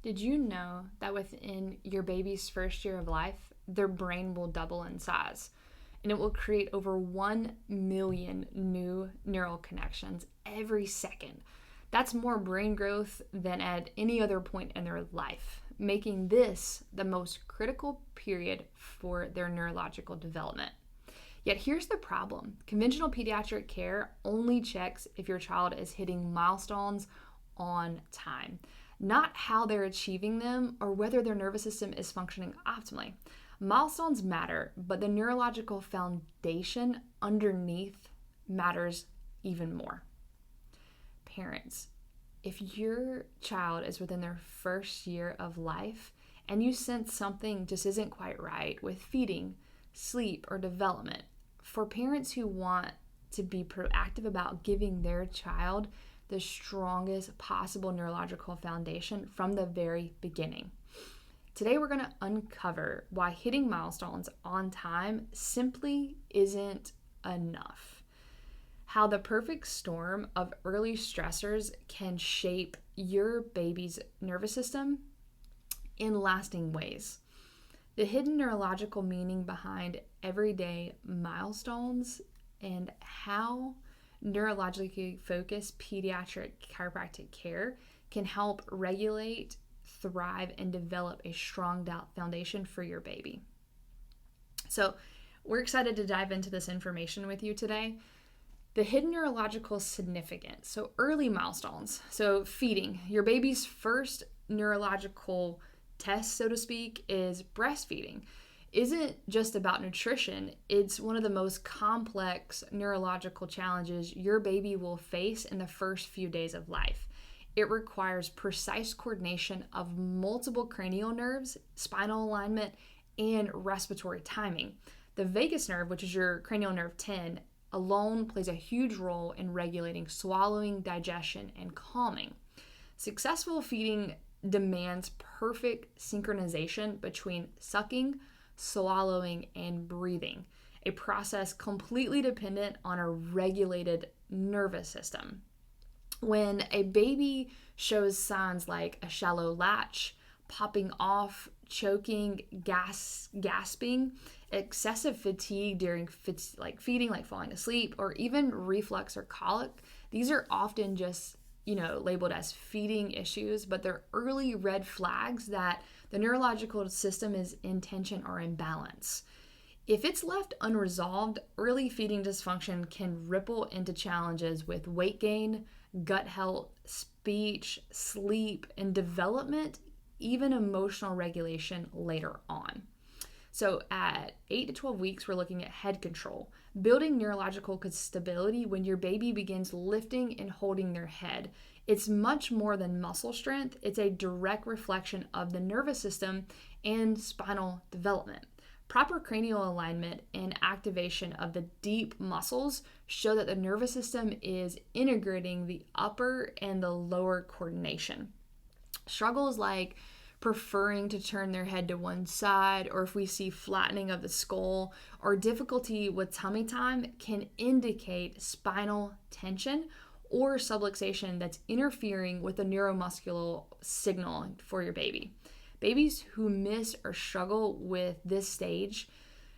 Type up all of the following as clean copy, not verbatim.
Did you know that within your baby's first year of life, their brain will double in size and it will create over 1 million new neural connections every second? That's more brain growth than at any other point in their life, making this the most critical period for their neurological development. Yet here's the problem. Conventional pediatric care only checks if your child is hitting milestones on time, not how they're achieving them or whether their nervous system is functioning optimally. Milestones matter, but the neurological foundation underneath matters even more. Parents, if your child is within their first year of life and you sense something just isn't quite right with feeding, sleep, or development, for parents who want to be proactive about giving their child the strongest possible neurological foundation from the very beginning. Today we're going to uncover why hitting milestones on time simply isn't enough. How the perfect storm of early stressors can shape your baby's nervous system in lasting ways. The hidden neurological meaning behind everyday milestones and how neurologically focused pediatric chiropractic care can help regulate, thrive, and develop a strong foundation for your baby. So we're excited to dive into this information with you today. The hidden neurological significance. So early milestones. So feeding. Your baby's first neurological test, so to speak, is breastfeeding. Isn't just about nutrition. It's one of the most complex neurological challenges your baby will face in the first few days of life. It requires precise coordination of multiple cranial nerves, spinal alignment, and respiratory timing. The vagus nerve, which is your cranial nerve 10, alone plays a huge role in regulating swallowing, digestion, and calming. Successful feeding demands perfect synchronization between sucking, swallowing, and breathing, a process completely dependent on a regulated nervous system. When a baby shows signs like a shallow latch, popping off, choking, gasping, excessive fatigue during feeding, like falling asleep, or even reflux or colic, these are often just labeled as feeding issues, but they're early red flags that the neurological system is in tension or imbalance. If it's left unresolved, early feeding dysfunction can ripple into challenges with weight gain, gut health, speech, sleep, and development, even emotional regulation later on. So at 8 to 12 weeks, we're looking at head control, building neurological stability when your baby begins lifting and holding their head. It's much more than muscle strength. It's a direct reflection of the nervous system and spinal development. Proper cranial alignment and activation of the deep muscles show that the nervous system is integrating the upper and the lower coordination. Struggles like preferring to turn their head to one side, or if we see flattening of the skull, or difficulty with tummy time can indicate spinal tension or subluxation that's interfering with the neuromuscular signal for your baby. Babies who miss or struggle with this stage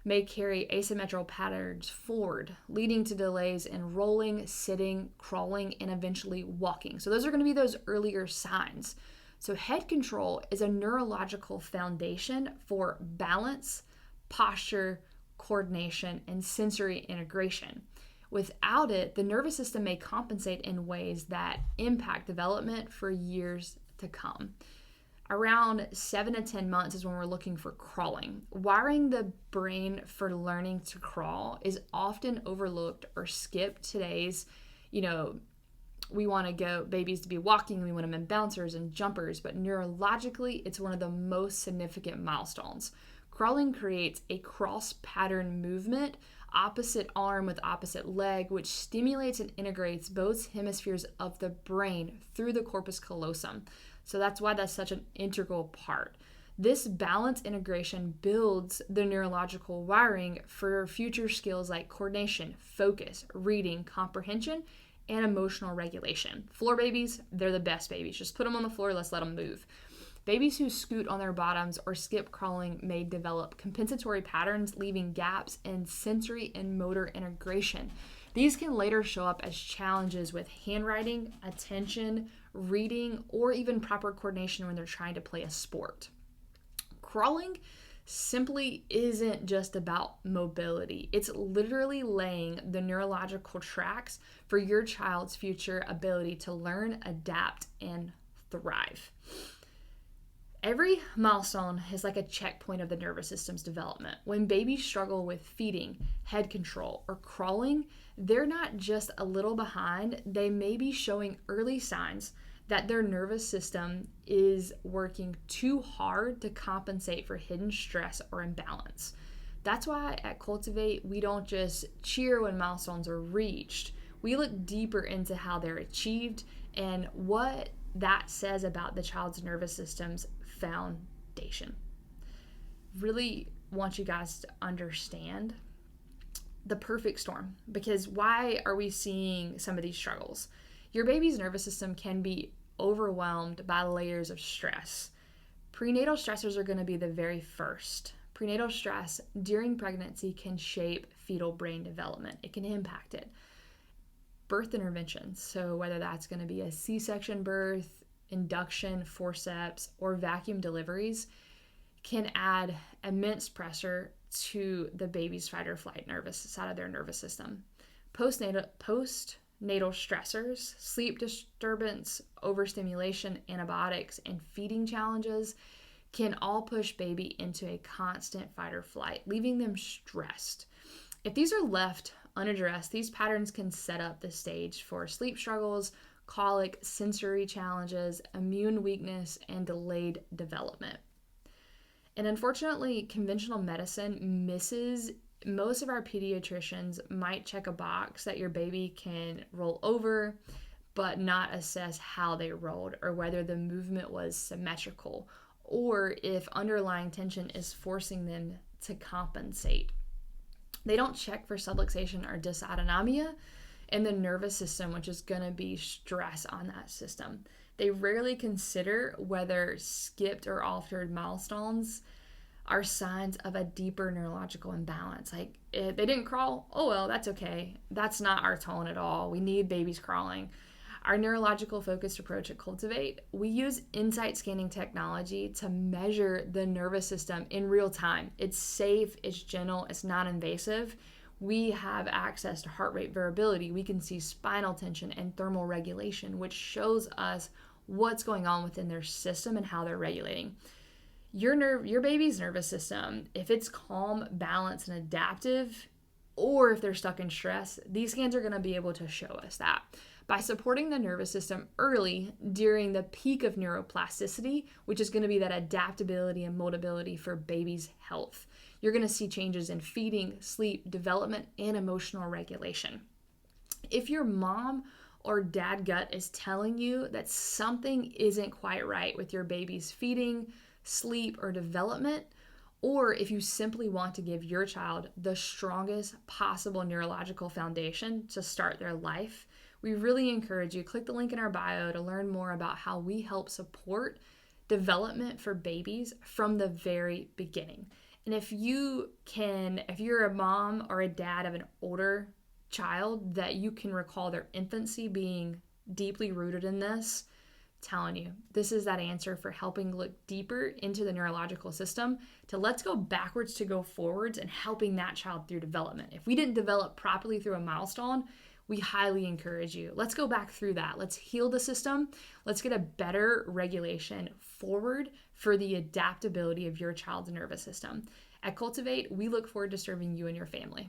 may carry asymmetrical patterns forward, leading to delays in rolling, sitting, crawling, and eventually walking. So those are going to be those earlier signs. So head control is a neurological foundation for balance, posture, coordination, and sensory integration. Without it, the nervous system may compensate in ways that impact development for years to come. Around 7 to 10 months is when we're looking for crawling. Wiring the brain for learning to crawl is often overlooked or skipped today's, we want to go babies to be walking, we want them in bouncers and jumpers, but neurologically, it's one of the most significant milestones. Crawling creates a cross pattern movement, opposite arm with opposite leg, which stimulates and integrates both hemispheres of the brain through the corpus callosum. So that's why that's such an integral part. This balance integration builds the neurological wiring for future skills like coordination, focus, reading, comprehension, and emotional regulation. Floor babies, they're the best babies. Just put them on the floor, let's let them move. Babies who scoot on their bottoms or skip crawling may develop compensatory patterns, leaving gaps in sensory and motor integration. These can later show up as challenges with handwriting, attention, reading, or even proper coordination when they're trying to play a sport. Crawling simply isn't just about mobility. It's literally laying the neurological tracks for your child's future ability to learn, adapt, and thrive. Every milestone is like a checkpoint of the nervous system's development. When babies struggle with feeding, head control, or crawling, they're not just a little behind. They may be showing early signs that their nervous system is working too hard to compensate for hidden stress or imbalance. That's why at Cultivate, we don't just cheer when milestones are reached. We look deeper into how they're achieved and what that says about the child's nervous system's foundation. Really want you guys to understand the perfect storm, because why are we seeing some of these struggles? Your baby's nervous system can be overwhelmed by layers of stress. Prenatal stressors are going to be the very first. Prenatal stress during pregnancy can shape fetal brain development. It can impact it. Birth interventions, so whether that's going to be a C-section birth, induction, forceps, or vacuum deliveries, can add immense pressure to the baby's fight or flight nervous side of their nervous system. Postnatal stressors, sleep disturbance, overstimulation, antibiotics, and feeding challenges can all push baby into a constant fight or flight, leaving them stressed. If these are left unaddressed, these patterns can set up the stage for sleep struggles, colic, sensory challenges, immune weakness, and delayed development. And unfortunately, conventional medicine misses. Most of our pediatricians might check a box that your baby can roll over, but not assess how they rolled or whether the movement was symmetrical or if underlying tension is forcing them to compensate. They don't check for subluxation or dysautonomia in the nervous system, which is going to be stress on that system. They rarely consider whether skipped or altered milestones are signs of a deeper neurological imbalance. Like, if they didn't crawl, oh well, that's okay. That's not our tone at all. We need babies crawling. Our neurological focused approach at Cultivate, we use insight scanning technology to measure the nervous system in real time. It's safe, it's gentle, it's non-invasive. We have access to heart rate variability. We can see spinal tension and thermal regulation, which shows us what's going on within their system and how they're regulating. Your baby's nervous system, if it's calm, balanced, and adaptive, or if they're stuck in stress, these scans are going to be able to show us that. By supporting the nervous system early during the peak of neuroplasticity, which is going to be that adaptability and motility for baby's health, you're going to see changes in feeding, sleep, development, and emotional regulation. If your mom or dad gut is telling you that something isn't quite right with your baby's feeding, sleep, or development, or if you simply want to give your child the strongest possible neurological foundation to start their life, we really encourage you, click the link in our bio to learn more about how we help support development for babies from the very beginning. And if you're a mom or a dad of an older child that you can recall their infancy being deeply rooted in this, telling you, this is that answer for helping look deeper into the neurological system to let's go backwards to go forwards and helping that child through development. If we didn't develop properly through a milestone, we highly encourage you. Let's go back through that. Let's heal the system. Let's get a better regulation forward for the adaptability of your child's nervous system. At Cultivate, we look forward to serving you and your family.